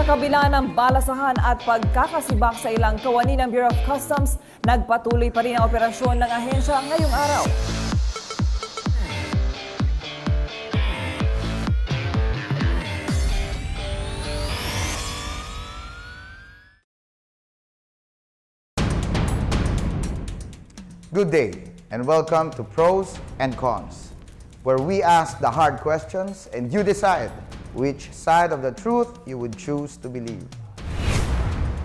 Sa kabila ng balasahan at pagkakasibak sa ilang kawani ng Bureau of Customs, nagpatuloy pa rin ang operasyon ng ahensya ngayong araw. Good day and welcome to Pros and Cons, where we ask the hard questions and you decide which side of the truth you would choose to believe.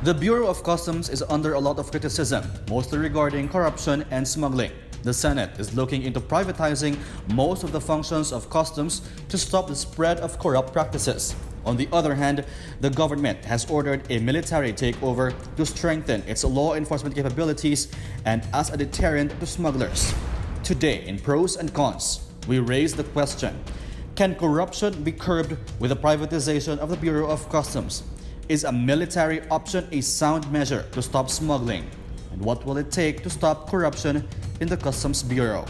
The Bureau of Customs is under a lot of criticism, mostly regarding corruption and smuggling. The Senate is looking into privatizing most of the functions of customs to stop the spread of corrupt practices. On the other hand, the government has ordered a military takeover to strengthen its law enforcement capabilities and as a deterrent to smugglers. Today, in Pros and Cons, we raise the question, can corruption be curbed with the privatization of the Bureau of Customs? Is a military option a sound measure to stop smuggling? And what will it take to stop corruption in the Customs Bureau?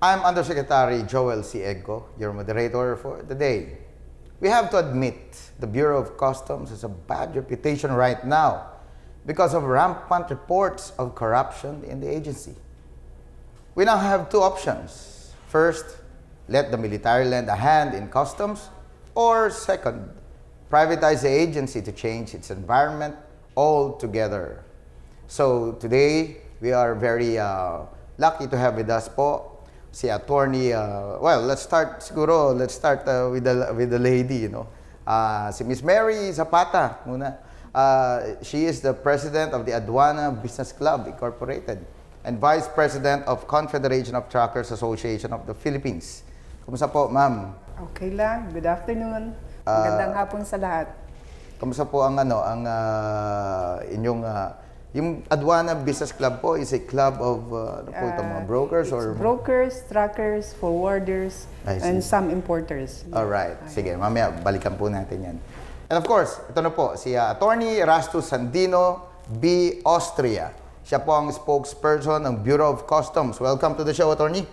I'm Undersecretary Joel C. Egco, your moderator for the day. We have to admit the Bureau of Customs has a bad reputation right now because of rampant reports of corruption in the agency. We now have two options. First, let the military lend a hand in customs, or second, privatize the agency to change its environment altogether. So today, we are very lucky to have with us po si Atty. Well, let's start with the lady, you know. Si Miss Mary Zapata muna. She is the president of the Aduana Business Club Incorporated and vice president of Confederation of Truckers Association of the Philippines. Kumusta po, ma'am? Okay lang. Good afternoon. Magandang hapon sa lahat. Kumusta po ang inyong yung Aduana Business Club po is a club of mga brokers or brokers, truckers, forwarders, and some importers. All right. Sige, mamaya balikan po natin 'yan. And of course, ito na po si Atty. Erastus Sandino, B. Austria. Siya po ang spokesperson ng Bureau of Customs. Welcome to the show, Attorney.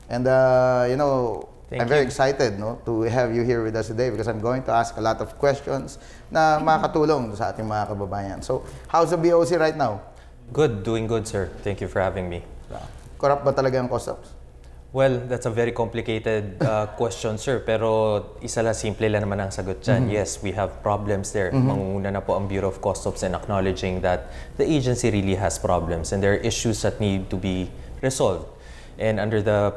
And I'm very excited to have you here with us today because I'm going to ask a lot of questions na makakatulong sa ating mga kababayan. So, how's the BOC right now? Good, doing good, sir. Thank you for having me. Corrupt ba talaga ang customs? Well, that's a very complicated question, sir. Pero isa lang, simple lang naman ang sagot dyan. Yes, we have problems there. Mangunguna na po ang Bureau of Customs in acknowledging that the agency really has problems and there are issues that need to be resolved. And under the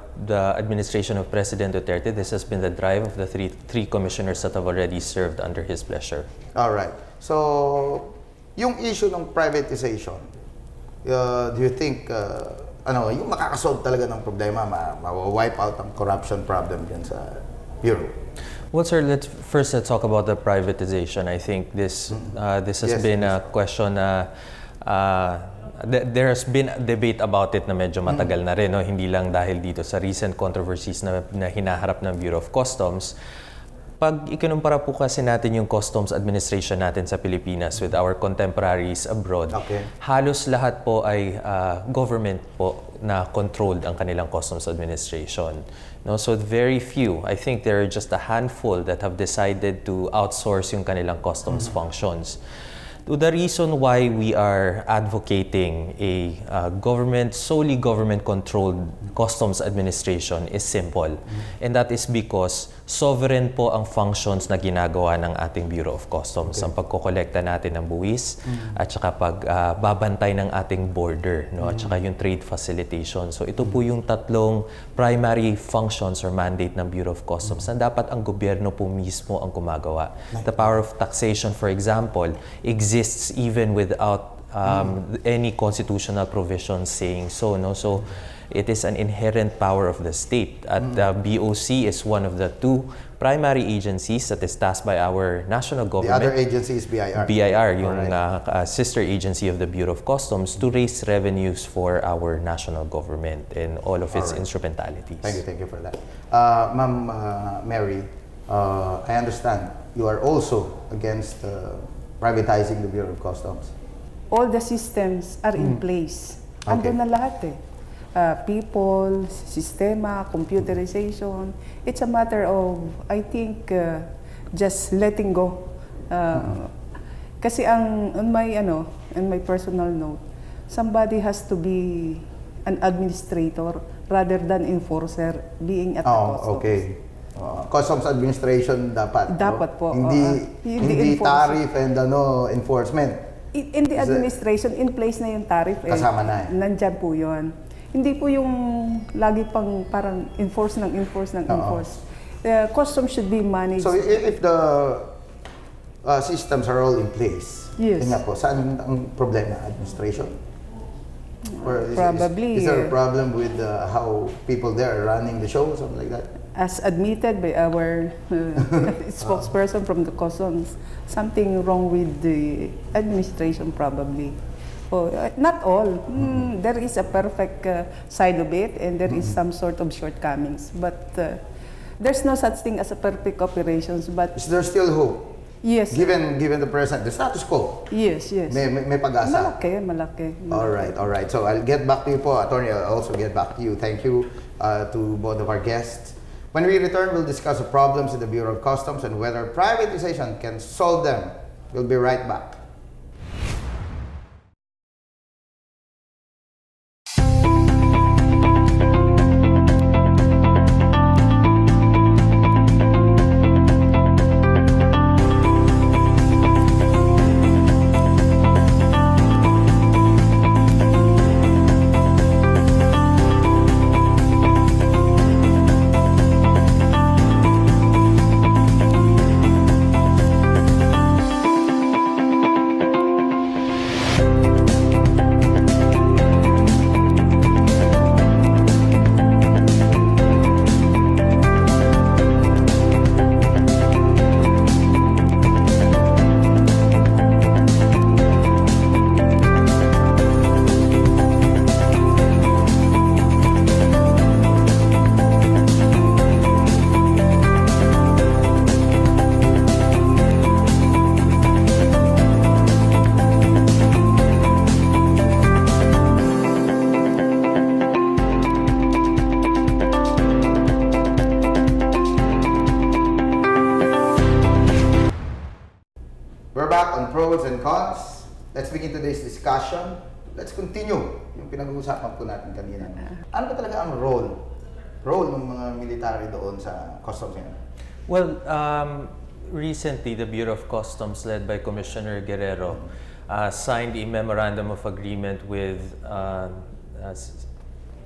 administration of President Duterte, this has been the drive of the three commissioners that have already served under his pleasure. All right. So, yung issue ng privatization, do you think, yung makakasolve talaga ng problema, ma-wipe out ang corruption problem dyan sa Bureau? Well, sir, let's talk about the privatization. I think this has been a question there has been a debate about it na medyo matagal na rin, no? Hindi lang dahil dito sa recent controversies na hinaharap ng Bureau of Customs. Pag ikinumpara po kasi natin yung customs administration natin sa Pilipinas with our contemporaries abroad, halos lahat po ay government po na controlled ang kanilang customs administration. No? So very few, I think there are just a handful that have decided to outsource yung kanilang customs functions. The reason why we are advocating a solely government-controlled customs administration is simple. And that is because sovereign po ang functions na ginagawa ng ating Bureau of Customs. Ang pagkokolekta natin ng buwis at saka pagbabantay ng ating border, no? At saka yung trade facilitation. So ito po yung tatlong primary functions or mandate ng Bureau of Customs na dapat ang gobyerno po mismo ang gumagawa. The power of taxation, for example, exists even without any constitutional provision saying so. No? So it is an inherent power of the state. At the BOC is one of the two primary agencies that is tasked by our national government. The other agency is BIR. BIR, yung sister agency of the Bureau of Customs, to raise revenues for our national government and all of its instrumentalities. Thank you for that. Ma'am Mary, I understand you are also against privatizing the Bureau of Customs. All the systems are in place. Andun na lahat eh. People, sistema, computerization. It's a matter of, I think, just letting go Kasi on my personal note, somebody has to be an administrator rather than enforcer being at the customs. Okay. Customs administration dapat. Dapat no? po. Hindi tariff and enforcement. In the administration, in place na yung tariff. Kasama na eh. Nandyan po yun. Hindi po yung lagi pang parang enforce. The customs should be managed. So if the systems are all in place, Yes. yun nga po, saan ang problema? Administration? Or Probably. Is there a problem with how people there are running the show, something like that? As admitted by our spokesperson from the customs, something wrong with the administration probably. Not all. There is a perfect side of it and there is some sort of shortcomings. But there's no such thing as a perfect operations. But Is there still hope? yes. Given the present, the status quo, Yes. may pag-asa. Malaki. All right. So I'll get back to you po, Atty. I'll also get back to you. Thank you to both of our guests. When we return, we'll discuss the problems in the Bureau of Customs and whether privatization can solve them. We'll be right back. We're back on pros and cons. Let's begin today's discussion. Let's continue yung pinag-uusapan po natin kanina. Ano ba talaga ang role ng mga military doon sa customs ngayon? Well, recently, the Bureau of Customs, led by Commissioner Guerrero, signed a memorandum of agreement with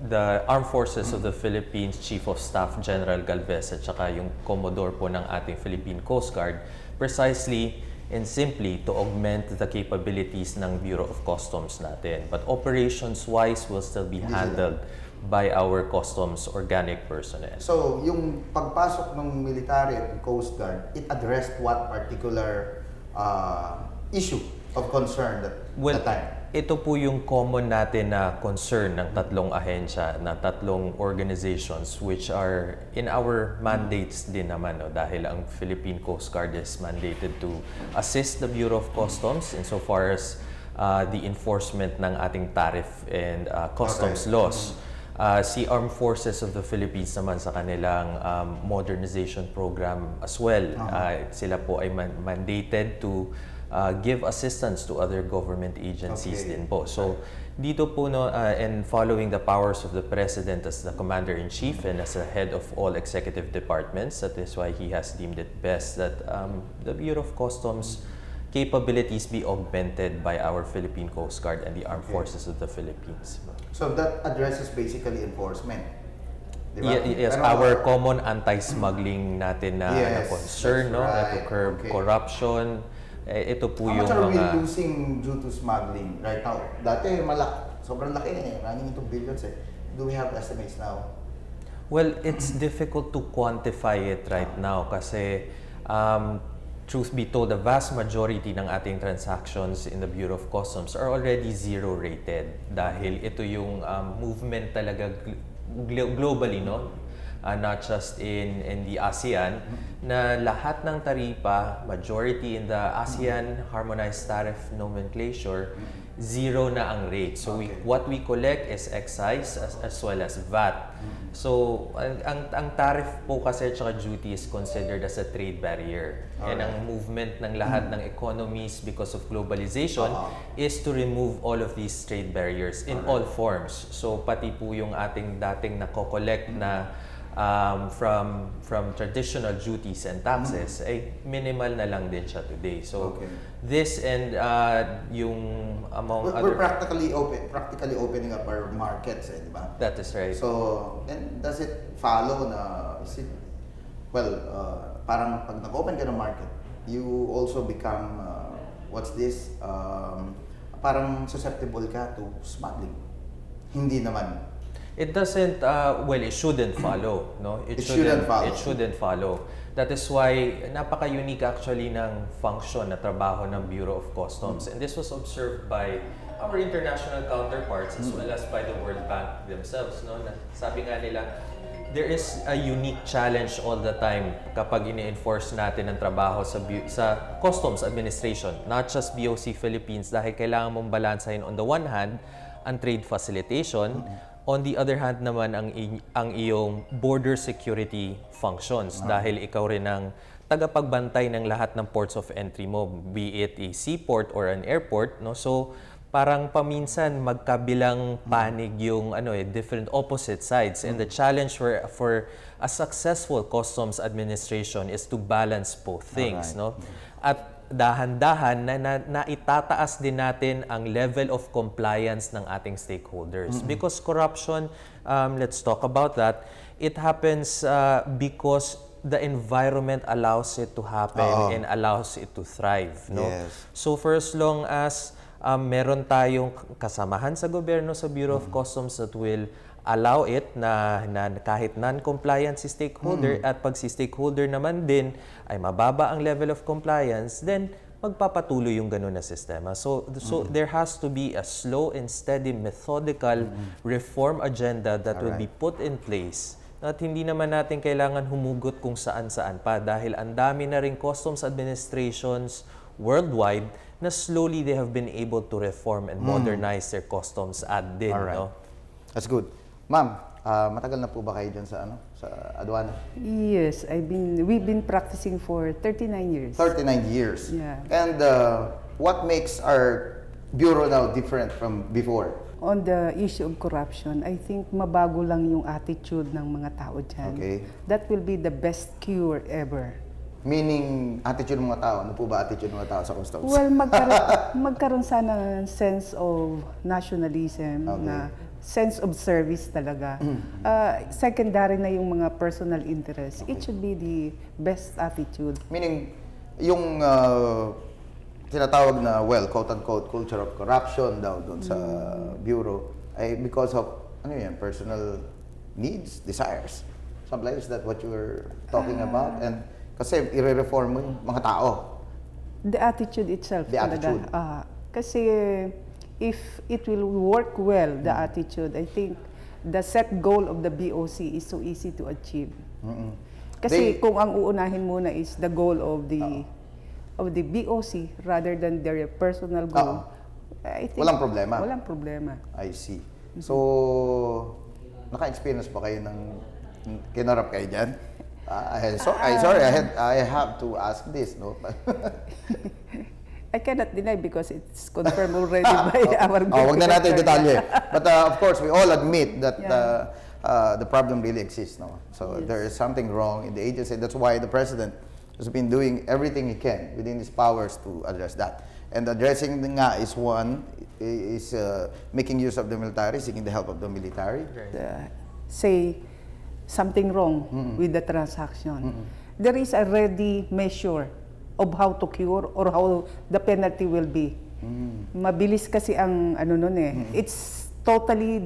the Armed Forces of the Philippines Chief of Staff General Galvez at saka yung Commodore po ng ating Philippine Coast Guard, precisely and simply to augment the capabilities ng Bureau of Customs natin. But operations-wise will still be handled by our customs organic personnel. So, yung pagpasok ng military at Coast Guard, it addressed what particular issue of concern that time? Ito po yung common natin na concern ng tatlong ahensya, ng tatlong organizations which are in our mandates din naman, no? Dahil ang Philippine Coast Guard is mandated to assist the Bureau of Customs insofar as the enforcement ng ating tariff and customs laws. Si Armed Forces of the Philippines naman sa kanilang modernization program as well. Sila po ay mandated to give assistance to other government agencies din po. So dito po and following the powers of the President as the Commander-in-Chief and as the head of all executive departments, that is why he has deemed it best that the Bureau of Customs capabilities be augmented by our Philippine Coast Guard and the Armed Forces of the Philippines. So that addresses basically enforcement. Diba? Yes, Pero, our common anti-smuggling natin na concern, no? right. To curb corruption. Ito po how yung much are we mga... losing due to smuggling right now? Dati sobrang laki running into billions eh. Do we have estimates now? Well, it's difficult to quantify it right now kasi truth be told, the vast majority ng ating transactions in the Bureau of Customs are already zero-rated dahil ito yung movement talaga globally, no? Not just in the ASEAN, na lahat ng taripa, majority in the ASEAN Harmonized Tariff Nomenclature, zero na ang rate. So what we collect is excise as well as VAT. So ang tariff po kasi at saka duty is considered as a trade barrier. And ang movement ng lahat ng economies because of globalization is to remove all of these trade barriers in all forms. So pati po yung ating dating nako-collect na from traditional duties and taxes ay minimal na lang din siya today. So this and yung among We're other practically opening up our markets, di ba? that is right. So, and does it follow na, is it, well, parang pag nag-open ka ng market, you also become, what's this, parang susceptible ka to smuggling. Hindi naman. It doesn't, well, it shouldn't follow, no? It shouldn't follow. It shouldn't follow. That is why napaka-unique actually ng function na trabaho ng Bureau of Customs. And this was observed by our international counterparts as well as by the World Bank themselves, no? Na sabi nga nila, there is a unique challenge all the time kapag ini-enforce natin ang trabaho sa Customs Administration, not just BOC Philippines, dahil kailangan mong balansahin on the one hand ang trade facilitation, on the other hand naman ang iyong border security functions dahil ikaw rin ang tagapagbantay ng lahat ng ports of entry mo, be it a seaport or an airport, no? So parang paminsan magkabilang panig yung different opposite sides, and the challenge for a successful customs administration is to balance both things, no? At dahan-dahan na itataas din natin ang level of compliance ng ating stakeholders. Because corruption, let's talk about that, it happens because the environment allows it to happen and allows it to thrive. No? Yes. So for as long as meron tayong kasamahan sa gobyerno sa Bureau of Customs that will allow it na kahit non-compliant si stakeholder at pag si stakeholder naman din ay mababa ang level of compliance, then magpapatuloy yung ganun na sistema. So there has to be a slow and steady methodical reform agenda that will be put in place. At hindi naman natin kailangan humugot kung saan-saan pa dahil ang dami na rin customs administrations worldwide na slowly they have been able to reform and modernize their customs admin. No? That's good. Ma'am, matagal na po ba kayo dyan sa aduana? Yes, we've been practicing for 39 years. 39 years. Yeah. And what makes our bureau now different from before? On the issue of corruption, I think mabago lang yung attitude ng mga tao dyan. Okay. That will be the best cure ever. Meaning, attitude ng mga tao. Ano po ba attitude ng mga tao sa customs? Well, magkaroon sana ng sense of nationalism, na sense of service talaga. Secondary na yung mga personal interests. It should be the best attitude. Meaning, yung tinatawag na, well, quote-unquote, culture of corruption daw doon sa bureau ay because of, personal needs, desires. Something like, is that what you were talking about? And kasi i-reform mo yung mga tao. The attitude itself The talaga. attitude. Kasi if it will work well, the attitude, I think the set goal of the BOC is so easy to achieve. Kasi kung ang uunahin muna is the goal of the BOC rather than their personal goal, I think Walang problema. Walang problema. I see. So, naka-experience ba kayo ng kinarap kayo dyan? I have to ask this, no? I cannot deny because it's confirmed already by our group. Wag na natin detalye. But of course, we all admit that the problem really exists, no? So there is something wrong in the agency. That's why the president has been doing everything he can within his powers to address that. And addressing nga is making use of the military, seeking the help of the military. Say something wrong with the transaction. There is a ready measure of how to cure or how the penalty will be. Mabilis kasi ang nun eh. It's totally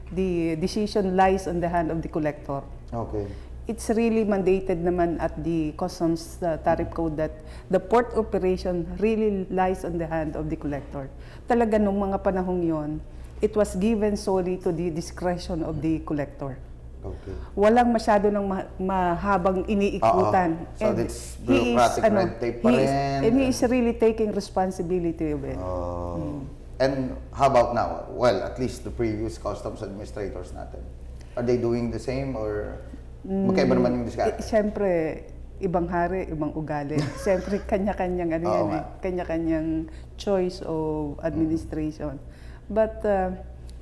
the decision lies on the hand of the collector. Okay. It's really mandated naman at the Customs Tariff Code that the port operation really lies on the hand of the collector. Talaga nung mga panahong yon, it was given solely to the discretion of the collector. Okay. Walang masyado ng mahabang iniikutan. So it's bureaucratic red tape pa rin. And he is really taking responsibility of it. And how about now? Well, at least the previous customs administrators natin. Are they doing the same or magkaiba naman yung diskarte? Siyempre, ibang hari, ibang ugali. Siyempre, kanya-kanyang ano Oo yan nga. kanya-kanyang choice of administration. But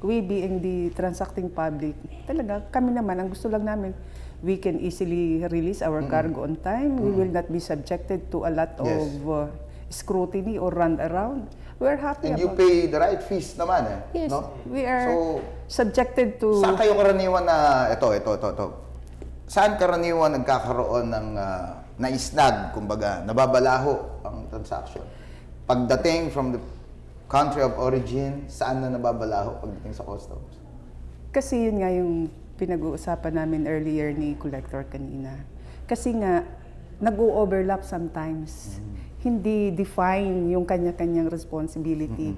we being the transacting public, talaga kami naman, ang gusto lang namin, we can easily release our cargo on time. We will not be subjected to a lot Yes. of scrutiny or run around. We're happy And you about pay the right fees naman Yes, no? we are So, subjected to... saan kayo karaniwan na, ito. Saan karaniwan nagkakaroon ng naisnag, kumbaga, nababalaho ang transaction? Pagdating from the country of origin, saan na nababalaho pagdating sa customs? Kasi yun nga yung pinag-uusapan namin earlier ni Collector kanina. Kasi nga, nag-o-overlap sometimes. Hindi define yung kanya-kanyang responsibility.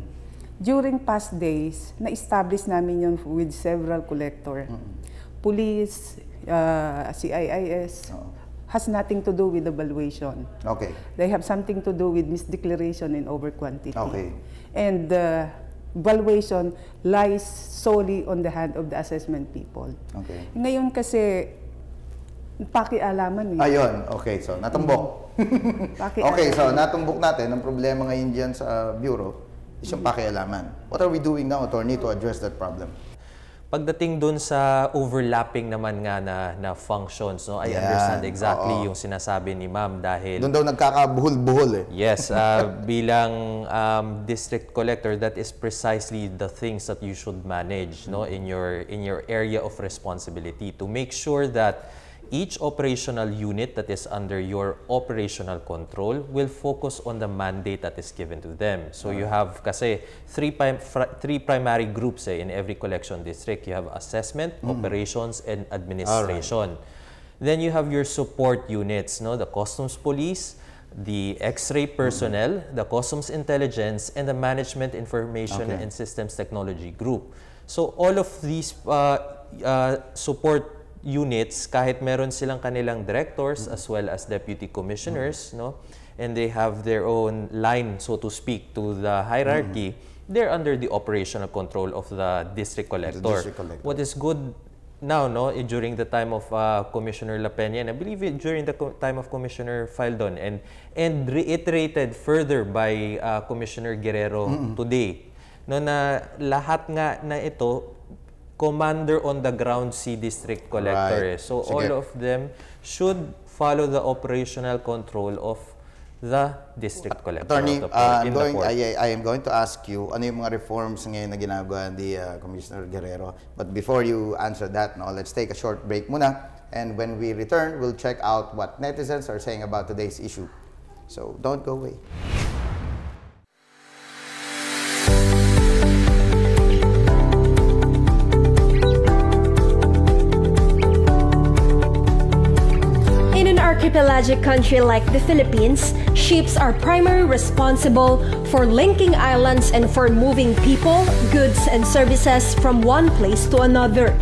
During past days, na-establish namin yun with several collector. Police, CIIS, has nothing to do with evaluation. Okay. They have something to do with misdeclaration and over-quantity. Okay. And valuation lies solely on the hand of the assessment people. Okay. Ngayon kasi, pakialaman eh. Ayun, okay. So, natumbok. Okay, so natumbok natin. Ang problema ngayon dyan sa Bureau is yung pakialaman. What are we doing now, Attorney, to address that problem? Pagdating dun sa overlapping naman nga na functions, no, I Yan, understand exactly oo. yung sinasabi ni Ma'am dahil Doon daw nagkakabuhol-buhol eh. yes, bilang district collector, that is precisely the things that you should manage, no, in your area of responsibility to make sure that each operational unit that is under your operational control will focus on the mandate that is given to them. So you have kasi three primary groups in every collection district. You have assessment, operations, and administration. Then you have your support units, no, the customs police, the X-ray personnel, the customs intelligence, and the management information and systems technology group. So all of these support units, kahit meron silang kanilang directors as well as deputy commissioners, no, and they have their own line, so to speak, to the hierarchy, they're under the operational control of the district collector. district collector. What is good now, no, during the time of Commissioner La Peña, and I believe during the time of Commissioner Faldon, and reiterated further by Commissioner Guerrero today, no, na lahat nga na ito commander on the ground si district collector. Right. So Sige. all of them should follow the operational control of the district collector. Attorney, of the port. I am going to ask you, ano yung mga reforms ngayon na ginagawa ni Commissioner Guerrero? But before you answer that, no, let's take a short break muna. And when we return, we'll check out what netizens are saying about today's issue. So don't go away. In an archipelagic country like the Philippines, ships are primarily responsible for linking islands and for moving people, goods, and services from one place to another.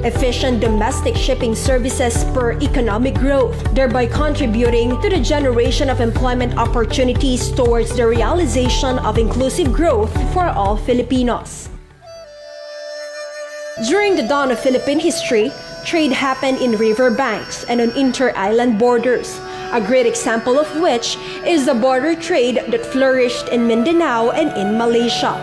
Efficient domestic shipping services spur economic growth, thereby contributing to the generation of employment opportunities towards the realization of inclusive growth for all Filipinos. During the dawn of Philippine history, trade happened in river banks and on inter-island borders, a great example of which is the border trade that flourished in Mindanao and in Malaysia.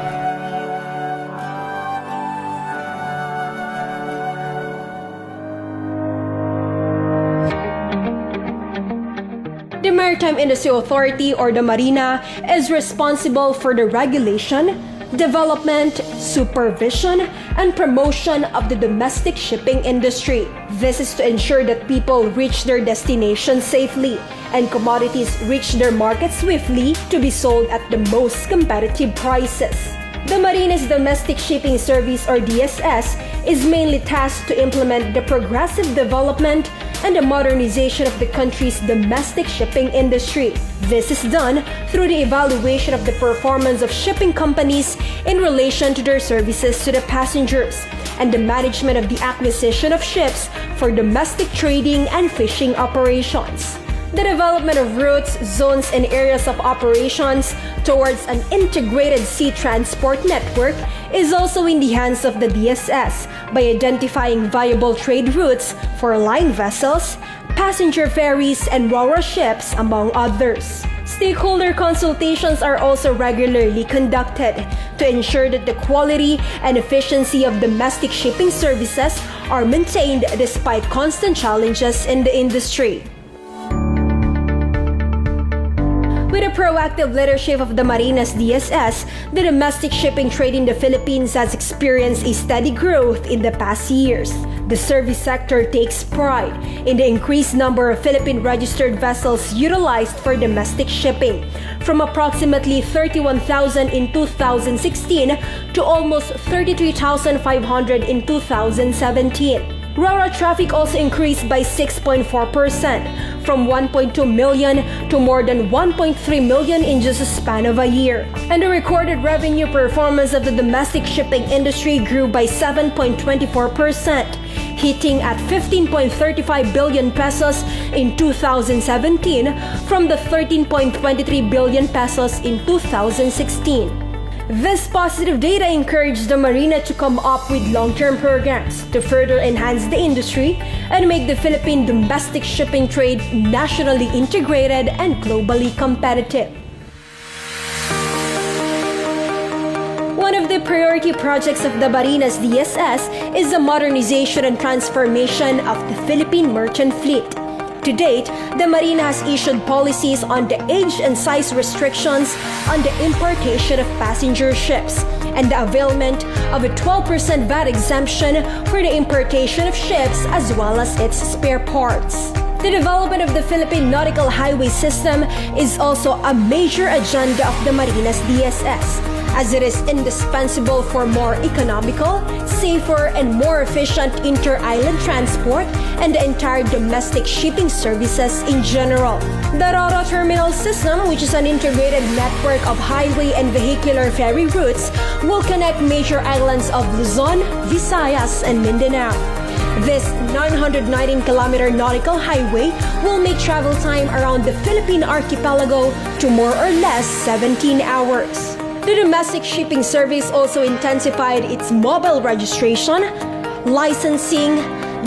The Maritime Industry Authority, or the Marina, is responsible for the regulation, development, supervision, and promotion of the domestic shipping industry. This is to ensure that people reach their destination safely and commodities reach their market swiftly to be sold at the most competitive prices. The Marina's Domestic Shipping Service, or DSS, is mainly tasked to implement the progressive development and the modernization of the country's domestic shipping industry. This is done through the evaluation of the performance of shipping companies in relation to their services to the passengers and the management of the acquisition of ships for domestic trading and fishing operations. The development of routes, zones, and areas of operations towards an integrated sea transport network is also in the hands of the DSS by identifying viable trade routes for line vessels, passenger ferries, and ro-ro ships, among others. Stakeholder consultations are also regularly conducted to ensure that the quality and efficiency of domestic shipping services are maintained despite constant challenges in the industry. With the proactive leadership of the Marinas DSS, the domestic shipping trade in the Philippines has experienced a steady growth in the past years. The service sector takes pride in the increased number of Philippine-registered vessels utilized for domestic shipping, from approximately 31,000 in 2016 to almost 33,500 in 2017. Ro-ro traffic also increased by 6.4%, from 1.2 million to more than 1.3 million in just a span of a year. And the recorded revenue performance of the domestic shipping industry grew by 7.24%, hitting at 15.35 billion pesos in 2017 from the 13.23 billion pesos in 2016. This positive data encouraged the Marina to come up with long-term programs to further enhance the industry and make the Philippine domestic shipping trade nationally integrated and globally competitive. One of the priority projects of the Marinas DSS is the modernization and transformation of the Philippine merchant fleet. To date, the Marina has issued policies on the age and size restrictions on the importation of passenger ships and the availment of a 12% VAT exemption for the importation of ships as well as its spare parts. The development of the Philippine nautical highway system is also a major agenda of the Marinas DSS, as it is indispensable for more economical, safer, and more efficient inter-island transport and the entire domestic shipping services in general. The ro-ro terminal system, which is an integrated network of highway and vehicular ferry routes, will connect major islands of Luzon, Visayas, and Mindanao. This 919-kilometer nautical highway will make travel time around the Philippine archipelago to more or less 17 hours. The domestic shipping service also intensified its mobile registration, licensing,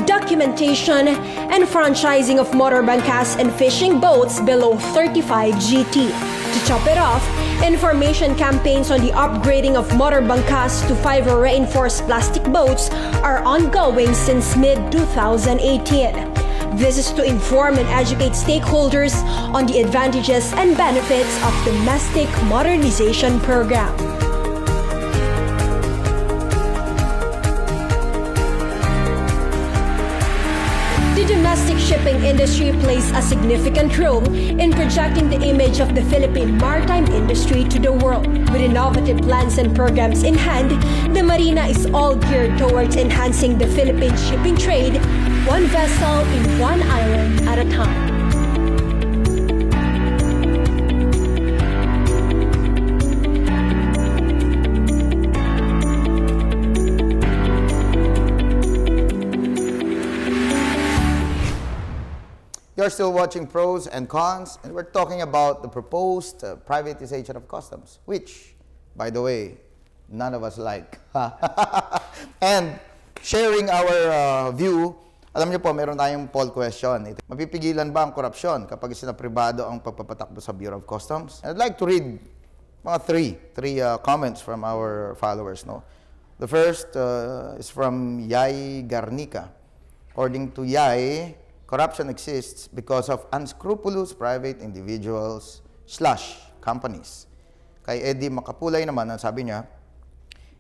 documentation, and franchising of motor bangkas and fishing boats below 35 GT. To top it off, information campaigns on the upgrading of motor bangkas to fiber-reinforced plastic boats are ongoing since mid-2018. This is to inform and educate stakeholders on the advantages and benefits of domestic modernization program. The domestic shipping industry plays a significant role in projecting the image of the Philippine maritime industry to the world. With innovative plans and programs in hand, the Marina is all geared towards enhancing the Philippine shipping trade, one vessel in one island at a time. You're still watching Pros and Cons, and we're talking about the proposed privatization of customs, which, by the way, none of us like. And sharing our view, alam niyo po, meron tayong poll question. Mapipigilan ba ang korapsyon kapag sinapribado ang pagpapatakbo sa Bureau of Customs? And I'd like to read mga three comments from our followers. No? The first is from Yay Garnica. According to Yay, corruption exists because of unscrupulous private individuals / companies. Kay Eddie Makapulay naman, ang sabi niya,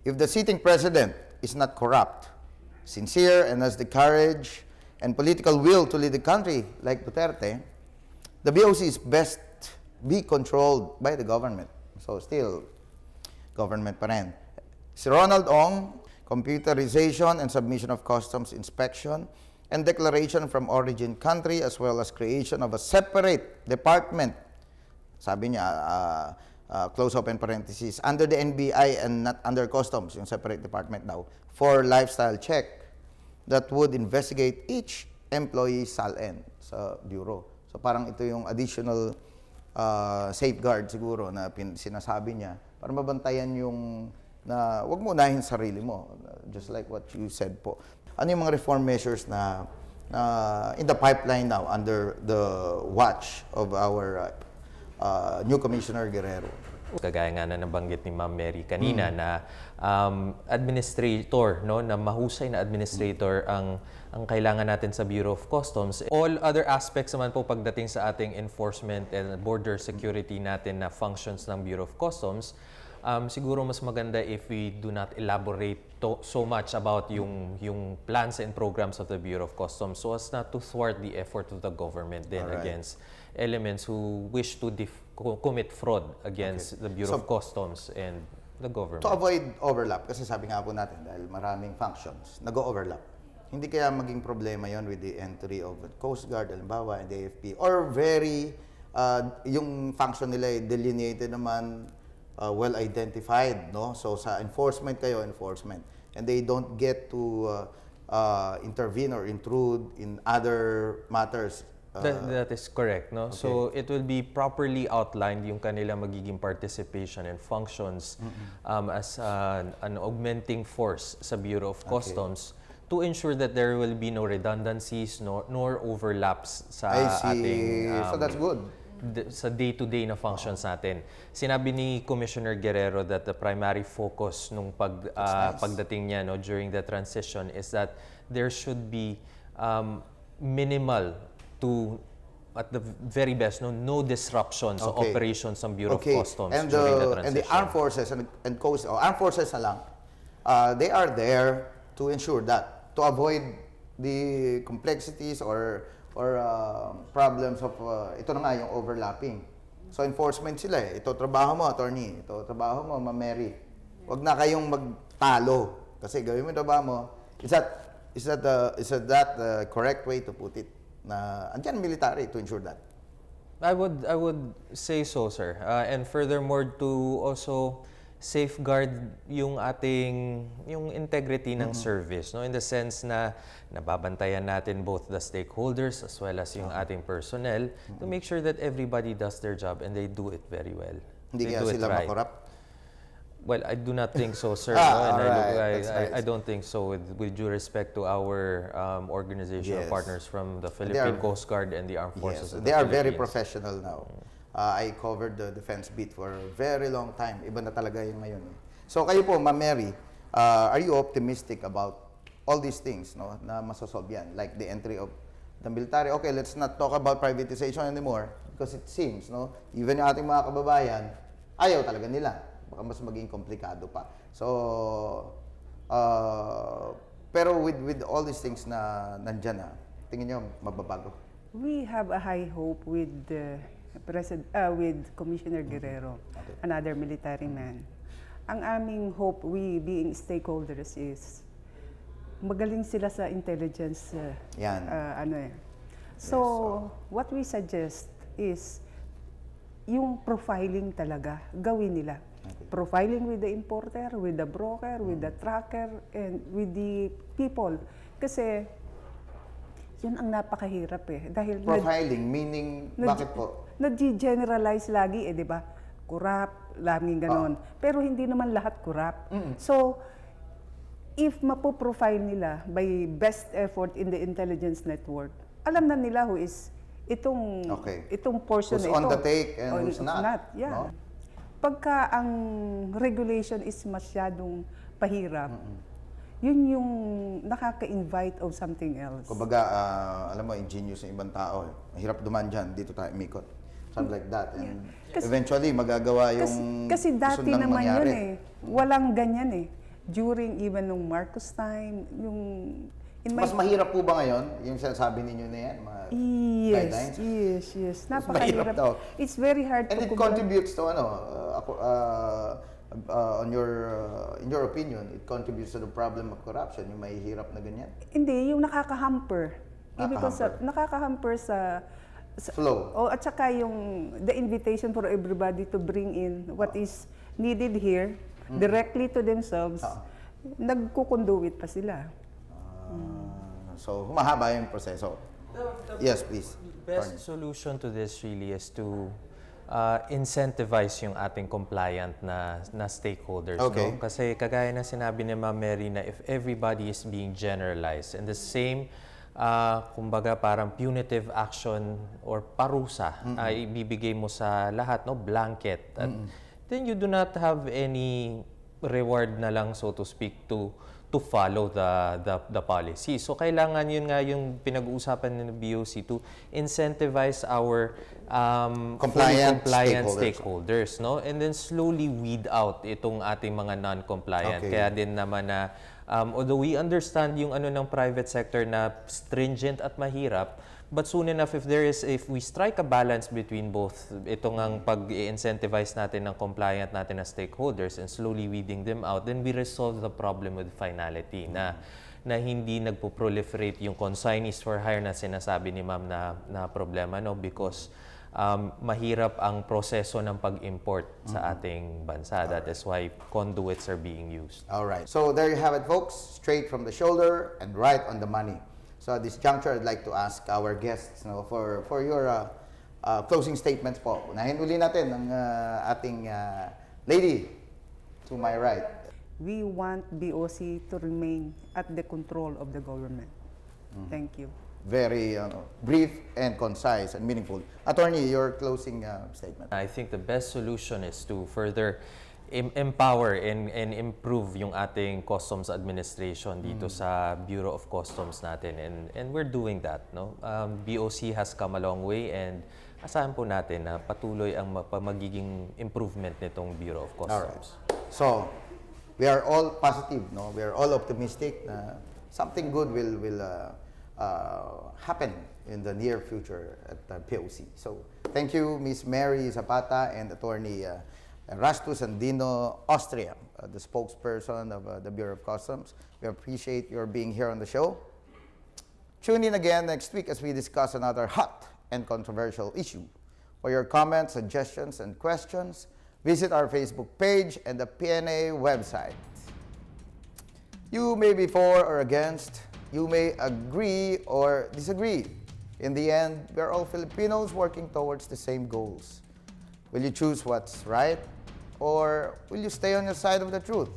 if the sitting president is not corrupt, sincere, and has the courage and political will to lead the country like Duterte, the BOC is best be controlled by the government. So still, government pa rin. Si Ronald Ong, computerization and submission of customs inspection and declaration from origin country, as well as creation of a separate department, sabi niya, close open parenthesis, under the NBI and not under customs, yung separate department daw, for lifestyle check that would investigate each employee's SALN sa bureau. So parang ito yung additional safeguard siguro na sinasabi niya para mabantayan yung na wag mo unahin sarili mo, just like what you said po. Ano yung mga reform measures na in the pipeline now under the watch of our new Commissioner Guerrero? Kagaya nga na nabanggit ni Ma'am Mary kanina na administrator, no, na mahusay na administrator ang kailangan natin sa Bureau of Customs. All other aspects naman po pagdating sa ating enforcement and border security natin na functions ng Bureau of Customs, siguro mas maganda if we do not elaborate so much about yung plans and programs of the Bureau of Customs so as not to thwart the effort of the government then against elements who wish to commit fraud against the Bureau of Customs and the government. To avoid overlap, kasi sabi nga po natin, dahil maraming functions, nag-overlap. Hindi kaya maging problema yon with the entry of the Coast Guard, halimbawa, and the AFP, or very, yung function nila ay delineated naman, well identified, no? So sa enforcement kayo, enforcement. And they don't get to intervene or intrude in other matters. That is correct, no? Okay. So it will be properly outlined yung kanila magiging participation and functions as an augmenting force sa Bureau of Customs to ensure that there will be no redundancies nor overlaps sa I see. ating So that's good. sa day-to-day na functions natin. Sinabi ni Commissioner Guerrero that the primary focus nung pagdating niya no, during the transition is that there should be minimal to at the very best no disruptions sa operations ng Bureau of Customs and during the transition. And the armed forces and coast armed forces na lang, they are there to ensure that, to avoid the complexities or problems of ito na nga yung overlapping. So enforcement sila eh. Ito trabaho mo, attorney. Ito trabaho mo, Ma'am Mary. Huwag na kayong magtalo kasi gawin mo yung trabaho mo. Is that the correct way to put it? Na andyan military to ensure that. I would say so, sir. And furthermore, to also safeguard yung integrity ng service, no, in the sense na nababantayan natin both the stakeholders as well as yung ating personnel to make sure that everybody does their job and they do it very well. Hindi They kaya do it sila right. makorap? Well, I do not think so, sir. I don't think so. With due respect to our organizational Yes. partners from the Philippine are- Coast Guard and the Armed Forces Yes, of they the are very Philippines. professional now. I covered the defense beat for a very long time. Iba na talaga yung ngayon. So kayo po, Ma'am Mary, are you optimistic about all these things, no, na masosolve yan? Like the entry of the military. Okay, let's not talk about privatization anymore because it seems, no, even yung ating mga kababayan, ayaw talaga nila. Baka mas maging komplikado pa. So, pero with all these things na nandyan na, tingin nyo mababago? We have a high hope with with Commissioner Guerrero, another military man. Ang aming hope, we being stakeholders, is magaling sila sa intelligence. Yan. So, what we suggest is yung profiling talaga, gawin nila. Profiling with the importer, with the broker, with the tracker, and with the people. Kasi, yun ang napakahirap eh. Dahil Profiling, meaning, bakit po? nag-generalize lagi eh, di ba? Corrupt, laging ganon. Pero hindi naman lahat corrupt. So, if mapoprofile nila by best effort in the intelligence network, alam na nila who is itong portion Who's na ito. on the take and who's not. Yeah. No? Pagka ang regulation is masyadong pahirap, yun yung nakaka-invite of something else. Kumbaga, alam mo, ingenious yung ibang tao. Mahirap duman dyan, dito tayo umikot. Something like that. And eventually, magagawa yung kasi gusto dati nilang naman mangyari. yun eh. Walang ganyan eh. During even nung Marcos time, yung... Mas mahirap po ba ngayon, yung sinasabi ninyo na yan, mga guidelines? Yes. Mas mahirap Napakahirap. daw. It's very hard And to it contributes to, in your opinion, it contributes to the problem of corruption, yung mahihirap na ganyan? Hindi, yung nakaka-hamper. Nakaka-hamper sa Flow. At saka yung the invitation for everybody to bring in what is needed here directly to themselves, nagkukonduit pa sila. So, humahaba yung proseso. Yes, please. Best solution to this really is to incentivize yung ating compliant na stakeholders. Okay. No? Kasi kagaya na sinabi ni Ma'am Mary na if everybody is being generalized and the same, kumbaga parang punitive action or parusa ay ibibigay mo sa lahat, no? Blanket. At then you do not have any reward na lang, so to speak, to follow the policy. So kailangan yun nga yung pinag-uusapan ng BOC to incentivize our Compliant stakeholders, no? And then slowly weed out itong ating mga non-compliant. Okay. Kaya din naman na although we understand yung ano ng private sector na stringent at mahirap, but soon enough if we strike a balance between both itong ang pag-incentivize natin ng compliant natin na stakeholders and slowly weeding them out, then we resolve the problem with finality na hindi nagpo-proliferate yung consignees for hire na sinasabi ni Ma'am na problema, no? Because mahirap ang proseso ng pag-import sa ating bansa. That is why conduits are being used. All right. So there you have it, folks. Straight from the shoulder and right on the money. So at this juncture, I'd like to ask our guests, no, for your closing statements po. Unahin uli natin ang ating lady to my right. We want BOC to remain at the control of the government. Thank you. Very brief and concise and meaningful. Attorney, your closing statement. I think the best solution is to further empower and improve yung ating customs administration dito sa Bureau of Customs natin, and we're doing that, no? BOC has come a long way and asahan po natin na patuloy ang magiging improvement nitong Bureau of Customs. Alright. So we are all positive, no? We are all optimistic na something good will happen in the near future at POC. So thank you, Ms. Mary Zapata and Attorney Erastus Sandino, Austria, the spokesperson of the Bureau of Customs. We appreciate your being here on the show. Tune in again next week as we discuss another hot and controversial issue. For your comments, suggestions, and questions, visit our Facebook page and the PNA website. You may be for or against, you may agree or disagree. In the end, we're all Filipinos working towards the same goals. Will you choose what's right, or will you stay on your side of the truth?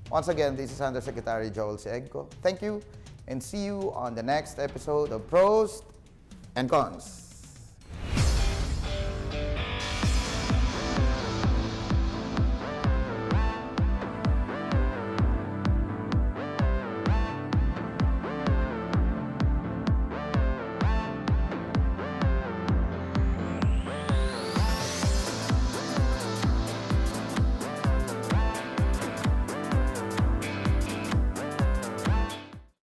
Once again, this is Undersecretary Joel C. Egco. Thank you, and see you on the next episode of Pros and Cons.